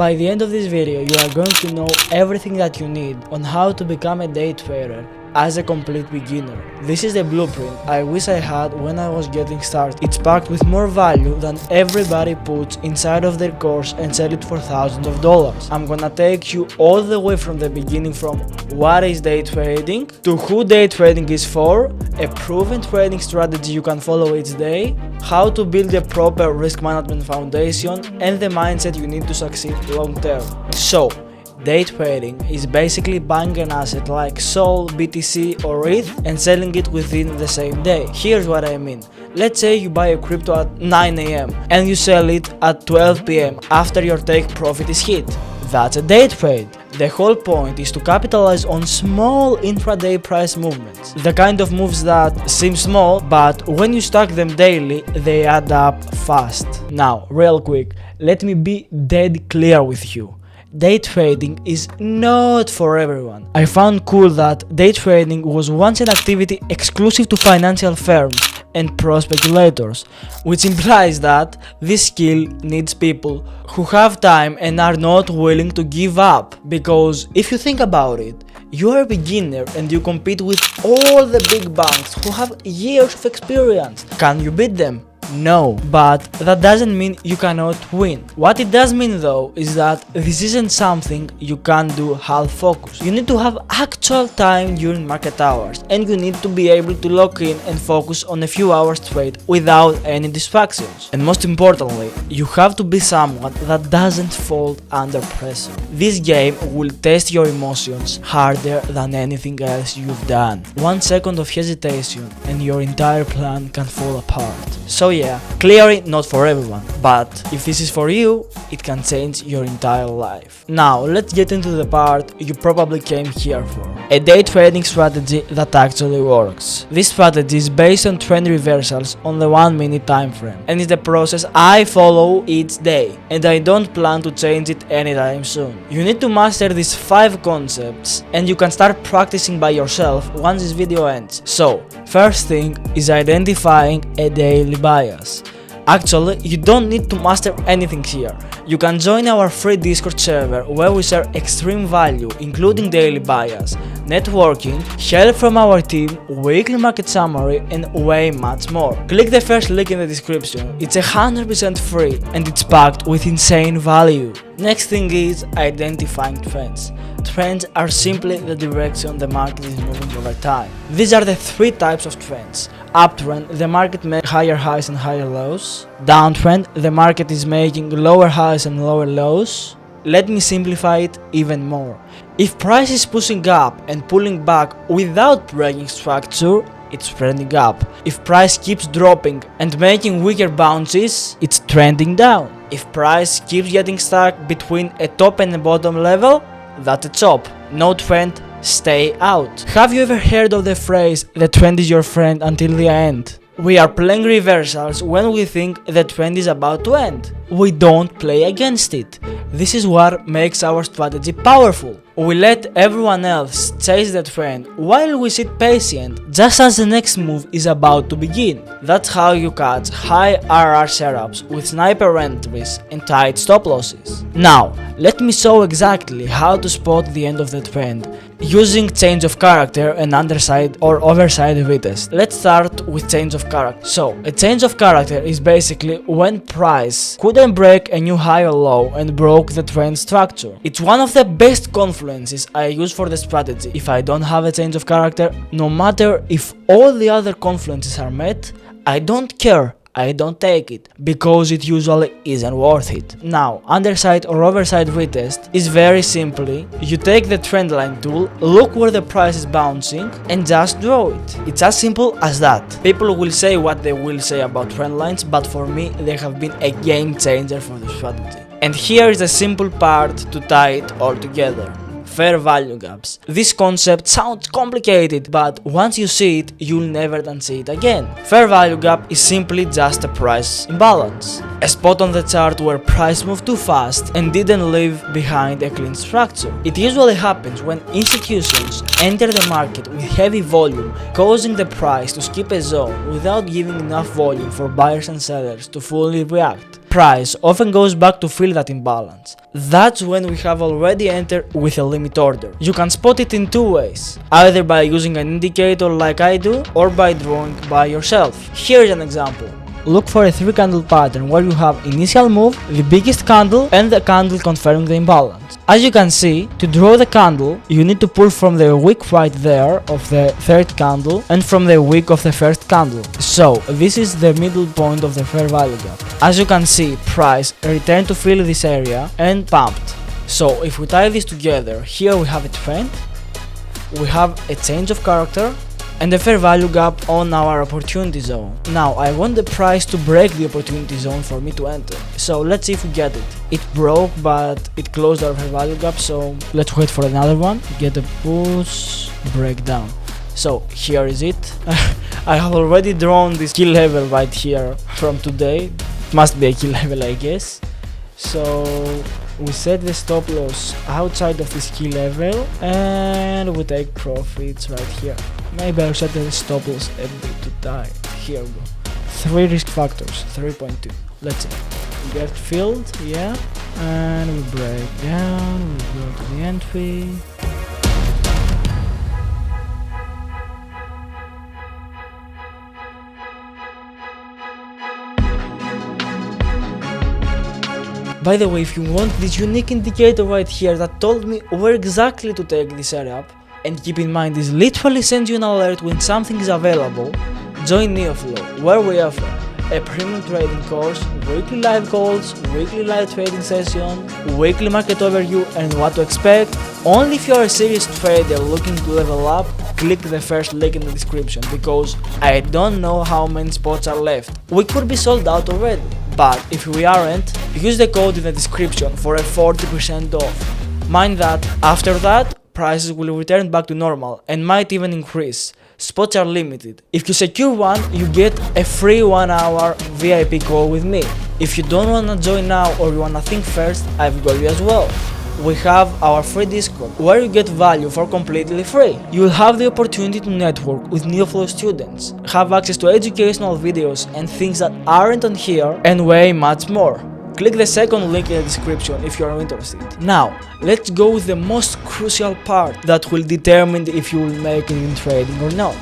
By the end of this video, you are going to know everything that you need on how to become a day trader as a complete beginner. This is the blueprint I wish I had when I was getting started. It's packed with more value than everybody puts inside of their course and sell it for thousands of dollars. I'm gonna take you all the way from the beginning, from what is day trading to who day trading is for, a proven trading strategy you can follow each day, how to build a proper risk management foundation, and the mindset you need to succeed long term. So, day trading is basically buying an asset like Sol, BTC or ETH and selling it within the same day. Here's what I mean. Let's say you buy a crypto at 9 AM and you sell it at 12 PM after your take profit is hit. That's a day trade. The whole point is to capitalize on small intraday price movements. The kind of moves that seem small, but when you stack them daily, they add up fast. Now, real quick, let me be dead clear with you. Day trading is not for everyone. I found cool that day trading was once an activity exclusive to financial firms and pro speculators, which implies that this skill needs people who have time and are not willing to give up. Because if you think about it, you are a beginner and you compete with all the big banks who have years of experience. Can you beat them? No, but that doesn't mean you cannot win. What it does mean though is that this isn't something you can do half focus. You need to have actual time during market hours and you need to be able to lock in and focus on a few hours trade without any distractions. And most importantly, you have to be someone that doesn't fold under pressure. This game will test your emotions harder than anything else you've done. 1 second of hesitation and your entire plan can fall apart. So yeah, clearly not for everyone, but if this is for you, it can change your entire life. Now let's get into the part you probably came here for. A day trading strategy that actually works. This strategy is based on trend reversals on the 1 minute time frame and is the process I follow each day, and I don't plan to change it anytime soon. You need to master these 5 concepts and you can start practicing by yourself once this video ends. So, first thing is identifying a daily bias. Actually, you don't need to master anything here. You can join our free Discord server where we share extreme value, including daily bias, networking, help from our team, weekly market summary, and way much more. Click the first link in the description. It's 100% free and it's packed with insane value. Next thing is identifying trends. Trends are simply the direction the market is moving over time. These are the 3 types of trends. Uptrend, the market makes higher highs and higher lows. Downtrend, the market is making lower highs and lower lows. Let me simplify it even more. If price is pushing up and pulling back without breaking structure, it's trending up. If price keeps dropping and making weaker bounces, it's trending down. If price keeps getting stuck between a top and a bottom level, that's a chop. No trend, stay out. Have you ever heard of the phrase, the trend is your friend until the end? We are playing reversals when we think the trend is about to end. We don't play against it. This is what makes our strategy powerful. We let everyone else chase the trend while we sit patient just as the next move is about to begin. That's how you catch high RR setups with sniper entries and tight stop losses. Now, let me show exactly how to spot the end of the trend using change of character and underside or overside retest. Let's start with change of character. So, a change of character is basically when price couldn't break a new high or low and broke the trend structure. It's one of the best confluences I use for the strategy. If I don't have a change of character, no matter if all the other confluences are met, I don't care. I don't take it, because it usually isn't worth it. Now, underside or overside retest is very simply, you take the trend line tool, look where the price is bouncing and just draw it. It's as simple as that. People will say what they will say about trend lines, but for me they have been a game changer for the strategy. And here is a simple part to tie it all together. Fair value gaps. This concept sounds complicated, but once you see it, you'll never unsee it again. Fair value gap is simply just a price imbalance. A spot on the chart where price moved too fast and didn't leave behind a clean structure. It usually happens when institutions enter the market with heavy volume, causing the price to skip a zone without giving enough volume for buyers and sellers to fully react. price often goes back to fill that imbalance. That's when we have already entered with a limit order. You can spot it in two ways, either by using an indicator like I do, or by drawing by yourself. Here's an example. Look for a 3-candle pattern where you have initial move, the biggest candle, and the candle confirming the imbalance. As you can see, to draw the candle, you need to pull from the wick right there of the third candle and from the wick of the first candle. So, this is the middle point of the fair value gap. As you can see, price returned to fill this area and pumped. So, if we tie this together, here we have a trend, we have a change of character, and the fair value gap on our opportunity zone. Now I want the price to break the opportunity zone for me to enter. So let's see if we get it. It broke, but it closed our fair value gap, so let's wait for another one. Get a push, break down. So here is it. I have already drawn this key level right here from today. It must be a key level, I guess. So we set the stop loss outside of this key level and we take profits right here. Maybe I'll set the stop loss a bit too tight. Here we go. 3 risk factors, 3.2. Let's see. Get filled, yeah. And we break down, we go to the entry. By the way, if you want this unique indicator right here that told me where exactly to take this area up, and keep in mind this literally sends you an alert when something is available, join NeoFlow, where we offer a premium trading course, weekly live calls, weekly live trading session, weekly market overview and what to expect. Only if you are a serious trader looking to level up, click the first link in the description, because I don't know how many spots are left. We could be sold out already, but if we aren't, use the code in the description for a 40% off. Mind that, after that, prices will return back to normal and might even increase. Spots are limited. If you secure one, you get a free 1-hour VIP call with me. If you don't wanna join now or you wanna think first, I've got you as well. We have our free Discord, where you get value for completely free. You will have the opportunity to network with NeoFlow students, have access to educational videos and things that aren't on here, and way much more. Click the second link in the description if you are interested. Now, let's go with the most crucial part that will determine if you will make it in trading or not.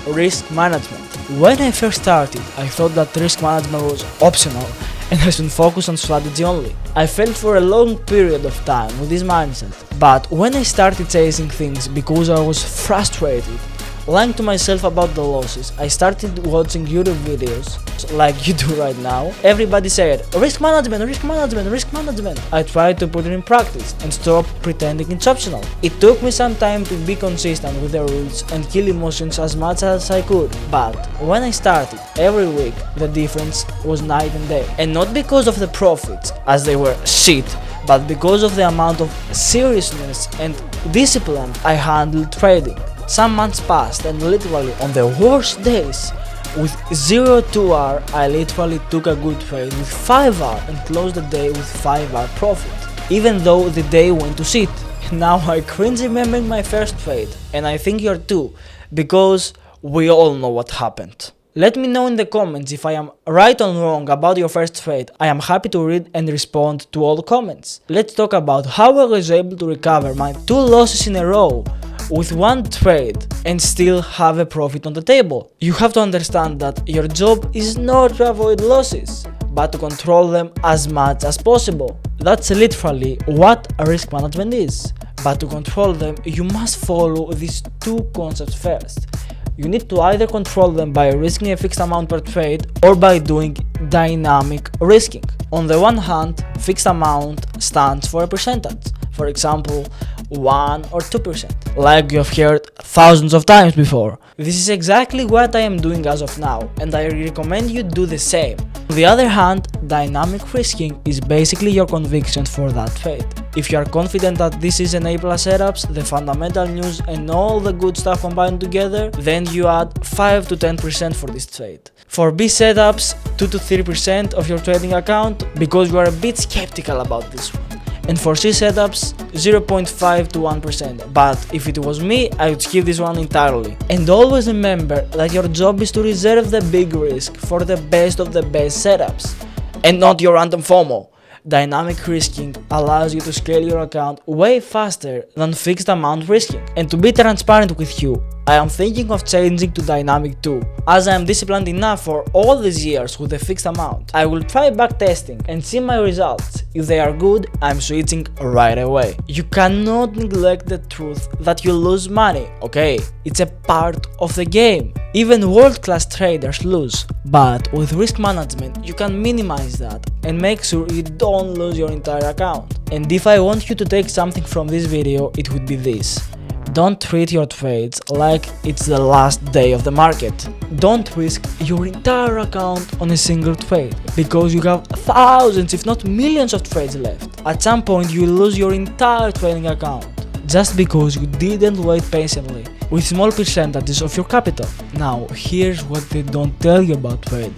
Risk management. When I first started, I thought that risk management was optional and I should focus on strategy only. I felt for a long period of time with this mindset. But when I started chasing things because I was frustrated, lying to myself about the losses, I started watching YouTube videos like you do right now. Everybody said, risk management, risk management, risk management. I tried to put it in practice and stop pretending it's optional. It took me some time to be consistent with the rules and kill emotions as much as I could. But when I started, every week the difference was night and day. And not because of the profits, as they were shit, but because of the amount of seriousness and discipline I handled trading. Some months passed and literally on the worst days, with 0-2R, I literally took a good trade with 5R and closed the day with 5R profit, even though the day went to shit. Now I cringe remembering my first trade, and I think you're too, because we all know what happened. Let me know in the comments if I am right or wrong about your first trade. I am happy to read and respond to all the comments. Let's talk about how I was able to recover my 2 losses in a row with 1 trade and still have a profit on the table. You have to understand that your job is not to avoid losses, but to control them as much as possible. That's literally what risk management is. But to control them, you must follow these 2 concepts first. You need to either control them by risking a fixed amount per trade or by doing dynamic risking. On the one hand, fixed amount stands for a percentage. For example, 1 or 2%, like you have heard thousands of times before. This is exactly what I am doing as of now, and I recommend you do the same. On the other hand, dynamic risking is basically your conviction for that trade. If you are confident that this is an A+ setups, the fundamental news and all the good stuff combined together, then you add 5 to 10% for this trade. For B setups, 2 to 3% of your trading account, because you are a bit skeptical about this one. And for C setups, 0.5 to 1%, but if it was me, I would skip this one entirely. And always remember that your job is to reserve the big risk for the best of the best setups. and not your random FOMO. Dynamic risking allows you to scale your account way faster than fixed amount risking. And to be transparent with you, I am thinking of changing to dynamic too, as I am disciplined enough for all these years with a fixed amount. I will try backtesting and see my results. If they are good, I'm switching right away. You cannot neglect the truth that you lose money, okay? It's a part of the game. Even world-class traders lose, but with risk management you can minimize that and make sure you don't lose your entire account. And if I want you to take something from this video, it would be this. Don't treat your trades like it's the last day of the market. Don't risk your entire account on a single trade, because you have thousands if not millions of trades left. At some point you will lose your entire trading account, just because you didn't wait patiently with small percentages of your capital. Now here's what they don't tell you about trading.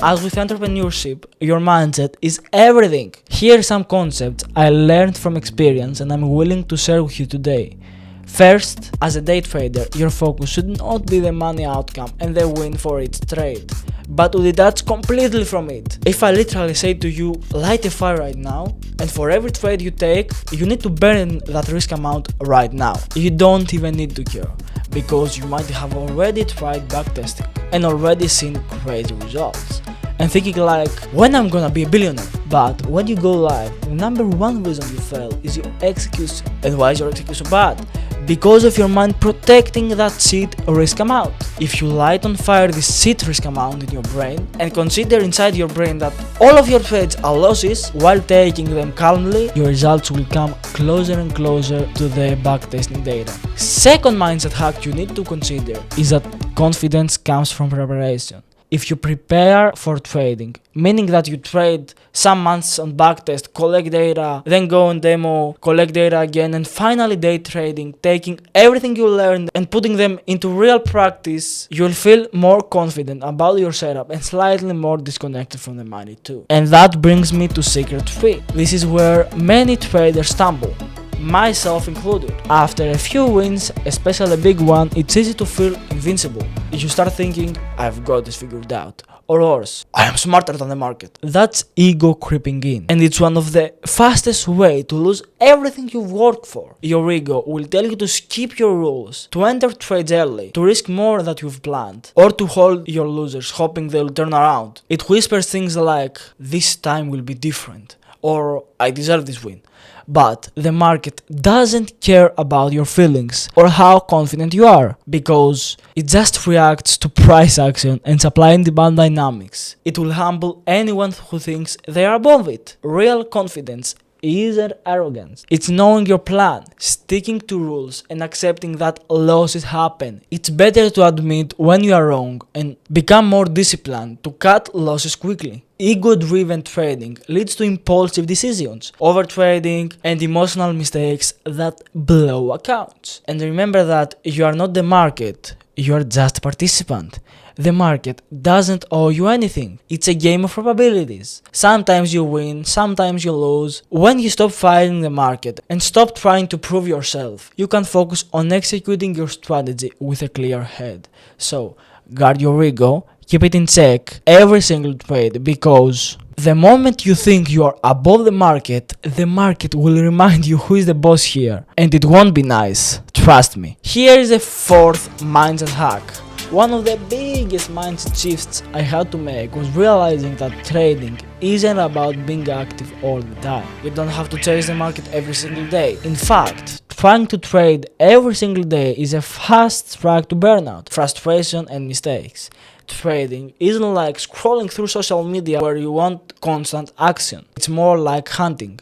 As with entrepreneurship, your mindset is everything. Here are some concepts I learned from experience and I'm willing to share with you today. First, as a day trader, your focus should not be the money outcome and the win for each trade, but to detach completely from it. If I literally say to you, light a fire right now, and for every trade you take, you need to burn that risk amount right now. You don't even need to care, because you might have already tried backtesting and already seen crazy results, and thinking like, when I'm gonna be a billionaire? But when you go live, the number one reason you fail is your execution. And why is your execution bad? Because of your mind protecting that seed risk amount. If you light on fire this seed risk amount in your brain and consider inside your brain that all of your trades are losses while taking them calmly, your results will come closer and closer to the backtesting data. Second mindset hack you need to consider is that confidence comes from preparation. If you prepare for trading, meaning that you trade some months on backtest, collect data, then go on demo, collect data again, and finally day trading, taking everything you learned and putting them into real practice, you'll feel more confident about your setup and slightly more disconnected from the money too. And that brings me to secret 3. This is where many traders stumble, myself included. After a few wins, especially a big one, it's easy to feel invincible. You start thinking, I've got this figured out, or worse, I am smarter than the market. That's ego creeping in, and it's one of the fastest way to lose everything you've worked for. Your ego will tell you to skip your rules, to enter trades early, to risk more than you've planned, or to hold your losers hoping they'll turn around. It whispers things like, this time will be different, or I deserve this win. But the market doesn't care about your feelings or how confident you are, because it just reacts to price action and supply and demand dynamics. It will humble anyone who thinks they are above it. Real confidence isn't arrogance. It's knowing your plan, sticking to rules, and accepting that losses happen. It's better to admit when you are wrong and become more disciplined to cut losses quickly. Ego-driven trading leads to impulsive decisions, overtrading, and emotional mistakes that blow accounts. And remember that you are not the market, you are just a participant. The market doesn't owe you anything. It's a game of probabilities. Sometimes you win, sometimes you lose. When you stop fighting the market and stop trying to prove yourself, you can focus on executing your strategy with a clear head. So, guard your ego, keep it in check every single trade, because the moment you think you are above the market will remind you who is the boss here, and it won't be nice. Trust me. Here is a fourth mindset hack. One of the biggest mindset shifts I had to make was realizing that trading isn't about being active all the time. You don't have to chase the market every single day. In fact, trying to trade every single day is a fast track to burnout, frustration, and mistakes. Trading isn't like scrolling through social media where you want constant action. It's more like hunting.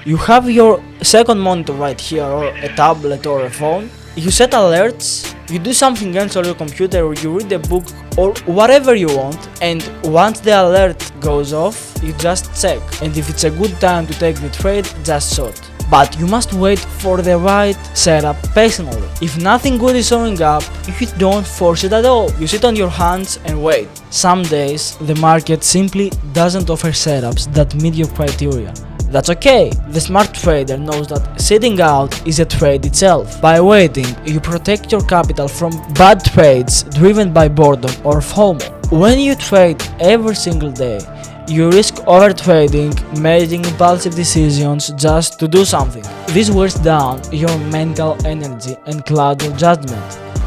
You have your second monitor right here, or a tablet or a phone. You set alerts, you do something else on your computer, or you read a book, or whatever you want, and once the alert goes off, you just check. And if it's a good time to take the trade, just short. But you must wait for the right setup patiently. If nothing good is showing up, you don't force it at all. You sit on your hands and wait. Some days, the market simply doesn't offer setups that meet your criteria. That's okay. The smart trader knows that sitting out is a trade itself. By waiting, you protect your capital from bad trades driven by boredom or FOMO. When you trade every single day, You risk overtrading, making impulsive decisions just to do something. This wears down your mental energy and clouds your judgment.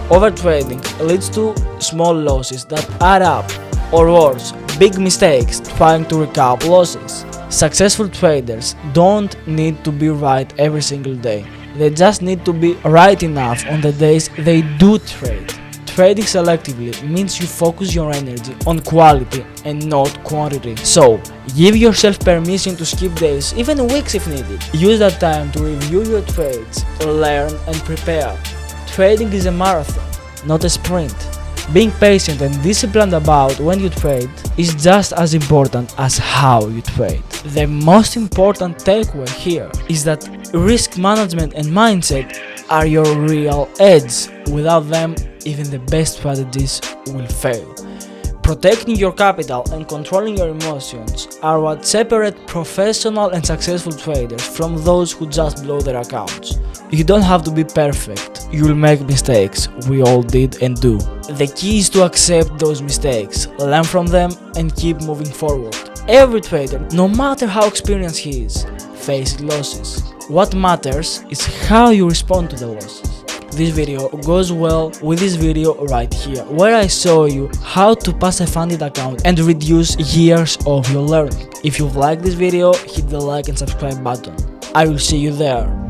Overtrading leads to small losses that add up, or worse, big mistakes trying to recover losses. Successful traders don't need to be right every single day. They just need to be right enough on the days they do trade. Trading selectively means you focus your energy on quality and not quantity. So, give yourself permission to skip days, even weeks if needed. Use that time to review your trades, learn and prepare. Trading is a marathon, not a sprint. Being patient and disciplined about when you trade is just as important as how you trade. The most important takeaway here is that risk management and mindset are your real edge. Without them, even the best strategies will fail. Protecting your capital and controlling your emotions are what separate professional and successful traders from those who just blow their accounts. You don't have to be perfect. You will make mistakes. We all did and do. The key is to accept those mistakes, learn from them, and keep moving forward. Every trader, no matter how experienced he is, faces losses. What matters is how you respond to the losses. This video goes well with this video right here, where I show you how to pass a funded account and reduce years of your learning. If you like this video, hit the like and subscribe button. I will see you there.